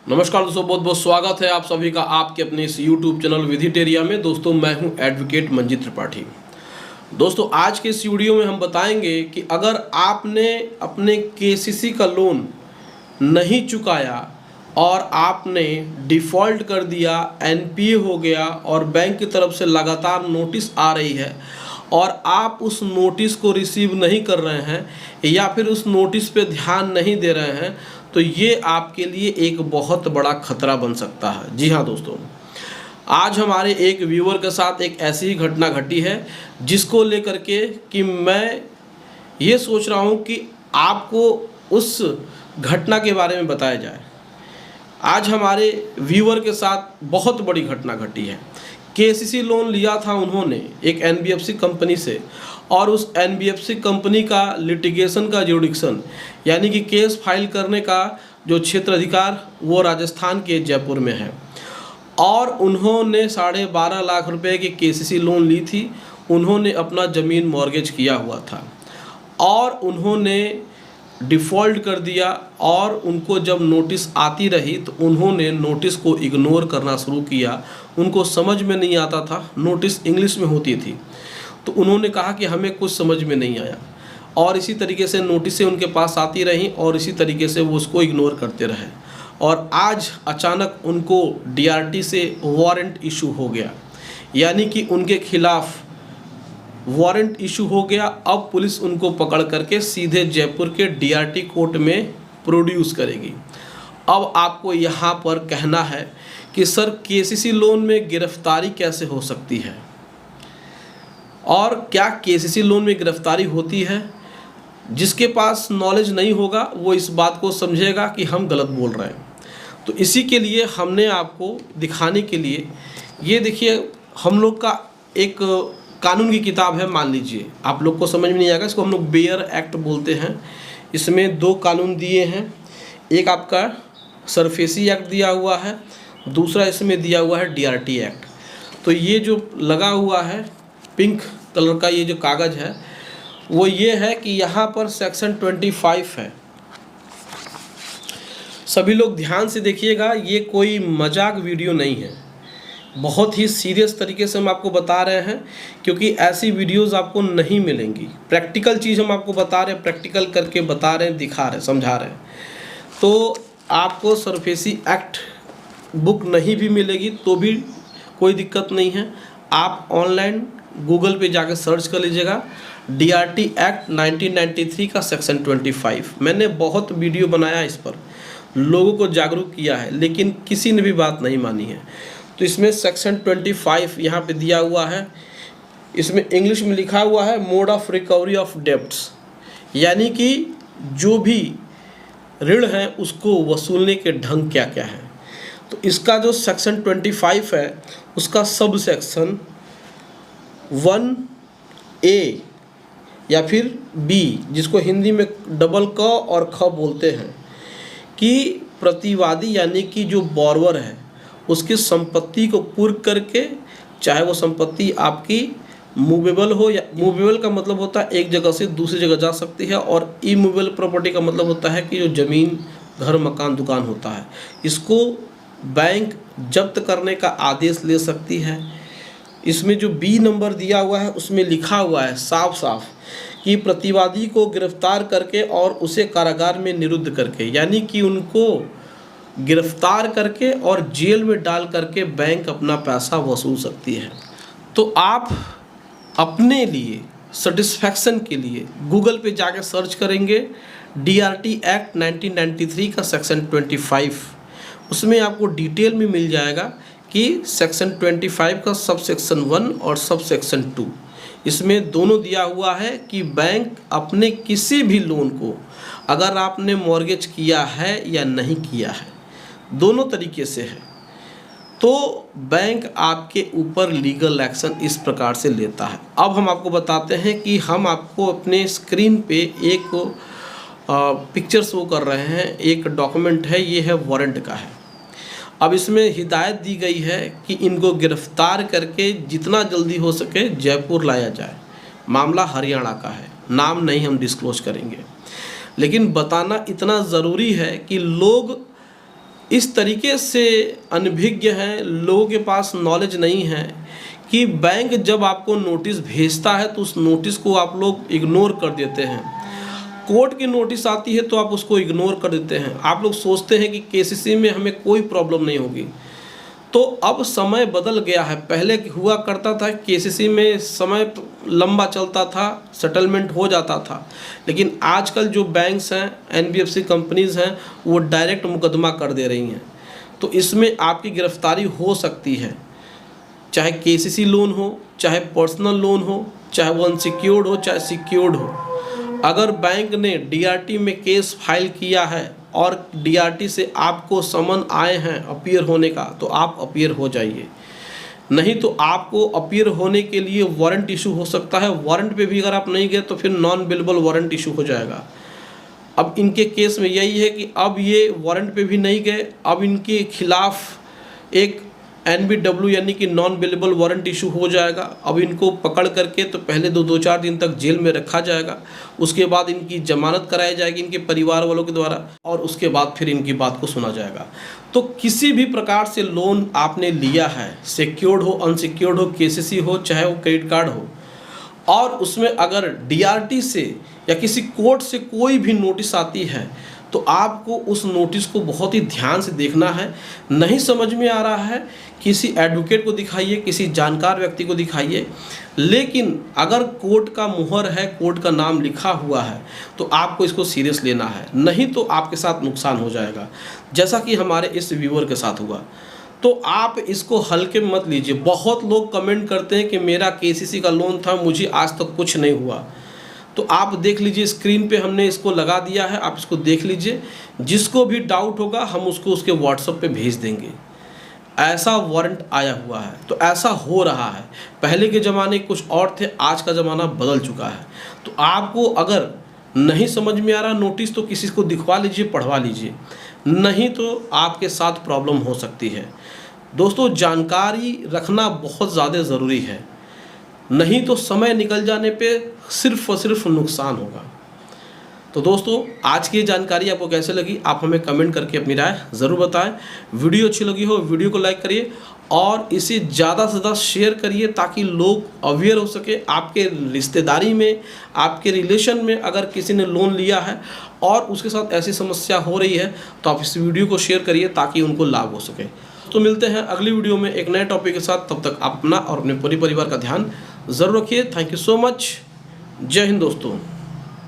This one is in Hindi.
नमस्कार दोस्तों, बहुत बहुत स्वागत है आप सभी का आपके अपने इस YouTube चैनल विधिटेरिया में। दोस्तों मैं हूं एडवोकेट मंजीत त्रिपाठी। दोस्तों आज के इस वीडियो में हम बताएंगे कि अगर आपने अपने केसीसी का लोन नहीं चुकाया और आपने डिफ़ॉल्ट कर दिया, एनपीए हो गया और बैंक की तरफ से लगातार नोटिस आ रही है और आप उस नोटिस को रिसीव नहीं कर रहे हैं या फिर उस नोटिस पे ध्यान नहीं दे रहे हैं, तो ये आपके लिए एक बहुत बड़ा खतरा बन सकता है। जी हाँ दोस्तों, आज हमारे एक व्यूअर के साथ एक ऐसी ही घटना घटी है जिसको लेकर के कि मैं ये सोच रहा हूँ कि आपको उस घटना के बारे में बताया जाए। आज हमारे व्यूअर के साथ बहुत बड़ी घटना घटी है। केसीसी लोन लिया था उन्होंने एक एनबीएफसी कंपनी से और उस एनबीएफसी कंपनी का लिटिगेशन का जुडिक्शन यानी कि केस फाइल करने का जो क्षेत्र अधिकार वो राजस्थान के जयपुर में है और उन्होंने 12.5 लाख रुपए की केसीसी लोन ली थी। उन्होंने अपना ज़मीन मॉर्गेज किया हुआ था और उन्होंने डिफ़ॉल्ट कर दिया और उनको जब नोटिस आती रही तो उन्होंने नोटिस को इग्नोर करना शुरू किया। उनको समझ में नहीं आता था, नोटिस इंग्लिश में होती थी, तो उन्होंने कहा कि हमें कुछ समझ में नहीं आया और इसी तरीके से नोटिसें उनके पास आती रहीं और इसी तरीके से वो उसको इग्नोर करते रहे और आज अचानक उनको डीआरटी से वारंट इशू हो गया, यानी कि उनके खिलाफ वारंट इशू हो गया। अब पुलिस उनको पकड़ करके सीधे जयपुर के डीआरटी कोर्ट में प्रोड्यूस करेगी। अब आपको यहाँ पर कहना है कि सर केसीसी लोन में गिरफ्तारी कैसे हो सकती है और क्या केसीसी लोन में गिरफ्तारी होती है। जिसके पास नॉलेज नहीं होगा वो इस बात को समझेगा कि हम गलत बोल रहे हैं। तो इसी के लिए हमने आपको दिखाने के लिए ये देखिए, हम लोग का एक कानून की किताब है। मान लीजिए आप लोग को समझ में नहीं आएगा, इसको हम लोग बेयर एक्ट बोलते हैं। इसमें 2 कानून दिए हैं, एक आपका सरफेसी एक्ट दिया हुआ है, दूसरा इसमें दिया हुआ है डीआरटी एक्ट। तो ये जो लगा हुआ है पिंक कलर का ये जो कागज़ है वो ये है कि यहाँ पर सेक्शन 25 है। सभी लोग ध्यान से देखिएगा, ये कोई मजाक वीडियो नहीं है, बहुत ही सीरियस तरीके से हम आपको बता रहे हैं क्योंकि ऐसी वीडियोस आपको नहीं मिलेंगी। प्रैक्टिकल चीज़ हम आपको बता रहे हैं, प्रैक्टिकल करके बता रहे हैं, दिखा रहे हैं, समझा रहे हैं। तो आपको सरफेसी एक्ट बुक नहीं भी मिलेगी तो भी कोई दिक्कत नहीं है। आप ऑनलाइन गूगल पे जाकर सर्च कर लीजिएगा डीआरटी एक्ट 1993 का सेक्शन 25। मैंने बहुत वीडियो बनाया इस पर, लोगों को जागरूक किया है, लेकिन किसी ने भी बात नहीं मानी है। तो इसमें सेक्शन 25 यहाँ पे दिया हुआ है। इसमें इंग्लिश में लिखा हुआ है mode of recovery of debts, यानी कि जो भी ऋण है उसको वसूलने के ढंग क्या क्या है। तो इसका जो सेक्शन 25 है उसका सब सेक्शन 1A या फिर B, जिसको हिंदी में डबल क और ख बोलते हैं, कि प्रतिवादी यानी कि जो बॉर्वर है उसकी संपत्ति को पूर्व करके, चाहे वो संपत्ति आपकी मूवेबल हो, या मूवेबल का मतलब होता है एक जगह से दूसरी जगह जा सकती है, और इमूवेबल प्रॉपर्टी का मतलब होता है कि जो ज़मीन, घर, मकान, दुकान होता है, इसको बैंक जब्त करने का आदेश ले सकती है। इसमें जो बी नंबर दिया हुआ है उसमें लिखा हुआ है साफ साफ कि प्रतिवादी को गिरफ्तार करके और उसे कारागार में निरुद्ध करके, यानी कि उनको गिरफ्तार करके और जेल में डाल करके बैंक अपना पैसा वसूल सकती है। तो आप अपने लिए सेटिस्फैक्शन के लिए गूगल पे जाकर सर्च करेंगे डीआरटी एक्ट 1993 का सेक्शन 25। उसमें आपको डिटेल में मिल जाएगा कि सेक्शन 25 का सब सेक्शन 1 और सब सेक्शन 2, इसमें दोनों दिया हुआ है कि बैंक अपने किसी भी लोन को अगर आपने मॉर्गेज किया है या नहीं किया है, दोनों तरीके से है, तो बैंक आपके ऊपर लीगल एक्शन इस प्रकार से लेता है। अब हम आपको बताते हैं कि हम आपको अपने स्क्रीन पे एक पिक्चर शो कर रहे हैं, एक डॉक्यूमेंट है, ये है वारंट का है। अब इसमें हिदायत दी गई है कि इनको गिरफ्तार करके जितना जल्दी हो सके जयपुर लाया जाए। मामला हरियाणा का है, नाम नहीं हम डिस्क्लोज करेंगे, लेकिन बताना इतना ज़रूरी है कि लोग इस तरीके से अनभिज्ञ हैं, लोगों के पास नॉलेज नहीं है कि बैंक जब आपको नोटिस भेजता है तो उस नोटिस को आप लोग इग्नोर कर देते हैं। कोर्ट की नोटिस आती है तो आप उसको इग्नोर कर देते हैं। आप लोग सोचते हैं कि केसीसी में हमें कोई प्रॉब्लम नहीं होगी। तो अब समय बदल गया है। पहले हुआ करता था केसीसी में समय लंबा चलता था, सेटलमेंट हो जाता था, लेकिन आजकल जो बैंक्स हैं, एनबीएफसी कंपनीज़ हैं, वो डायरेक्ट मुकदमा कर दे रही हैं। तो इसमें आपकी गिरफ्तारी हो सकती है, चाहे केसीसी लोन हो, चाहे पर्सनल लोन हो, चाहे वो अनसिक्योर्ड हो, चाहे सिक्योर्ड हो। अगर बैंक ने डीआरटी में केस फाइल किया है और डीआरटी से आपको समन आए हैं अपीयर होने का, तो आप अपीयर हो जाइए। नहीं तो आपको अपीयर होने के लिए वारंट इशू हो सकता है। वारंट पे भी अगर आप नहीं गए तो फिर नॉन बेलेबल वारंट इशू हो जाएगा। अब इनके केस में यही है कि अब ये वारंट पे भी नहीं गए, अब इनके खिलाफ एक NBW यानी कि नॉन बेलेबल वारंट इशू हो जाएगा। अब इनको पकड़ करके तो पहले दो चार दिन तक जेल में रखा जाएगा, उसके बाद इनकी जमानत कराई जाएगी इनके परिवार वालों के द्वारा, और उसके बाद फिर इनकी बात को सुना जाएगा। तो किसी भी प्रकार से लोन आपने लिया है, सिक्योर्ड हो, अनसिक्योर्ड हो, केसीसी हो, चाहे वो क्रेडिट कार्ड हो, और उसमें अगर डीआरटी से या किसी कोर्ट से कोई भी नोटिस आती है तो आपको उस नोटिस को बहुत ही ध्यान से देखना है। नहीं समझ में आ रहा है, किसी एडवोकेट को दिखाइए, किसी जानकार व्यक्ति को दिखाइए। लेकिन अगर कोर्ट का मुहर है, कोर्ट का नाम लिखा हुआ है, तो आपको इसको सीरियस लेना है, नहीं तो आपके साथ नुकसान हो जाएगा, जैसा कि हमारे इस व्यूअर के साथ हुआ। तो आप इसको हल्के में मत लीजिए। बहुत लोग कमेंट करते हैं कि मेरा केसीसी का लोन था, मुझे आज तक कुछ नहीं हुआ। तो आप देख लीजिए, स्क्रीन पे हमने इसको लगा दिया है, आप इसको देख लीजिए। जिसको भी डाउट होगा हम उसको उसके व्हाट्सएप पे भेज देंगे। ऐसा वारंट आया हुआ है, तो ऐसा हो रहा है। पहले के ज़माने कुछ और थे, आज का ज़माना बदल चुका है। तो आपको अगर नहीं समझ में आ रहा नोटिस, तो किसी को दिखवा लीजिए, पढ़वा लीजिए, नहीं तो आपके साथ प्रॉब्लम हो सकती है। दोस्तों, जानकारी रखना बहुत ज़्यादा ज़रूरी है, नहीं तो समय निकल जाने पे सिर्फ और सिर्फ नुकसान होगा। तो दोस्तों, आज की जानकारी आपको कैसे लगी, आप हमें कमेंट करके अपनी राय ज़रूर बताएं। वीडियो अच्छी लगी हो वीडियो को लाइक करिए और इसे ज़्यादा से ज़्यादा शेयर करिए, ताकि लोग अवेयर हो सके। आपके रिश्तेदारी में, आपके रिलेशन में अगर किसी ने लोन लिया है और उसके साथ ऐसी समस्या हो रही है, तो आप इस वीडियो को शेयर करिए ताकि उनको लाभ हो सके। तो मिलते हैं अगली वीडियो में एक नए टॉपिक के साथ। तब तक आप अपना और अपने पूरे परिवार का ध्यान ज़रूर रखिए। Thank you so much. जय हिंद दोस्तों।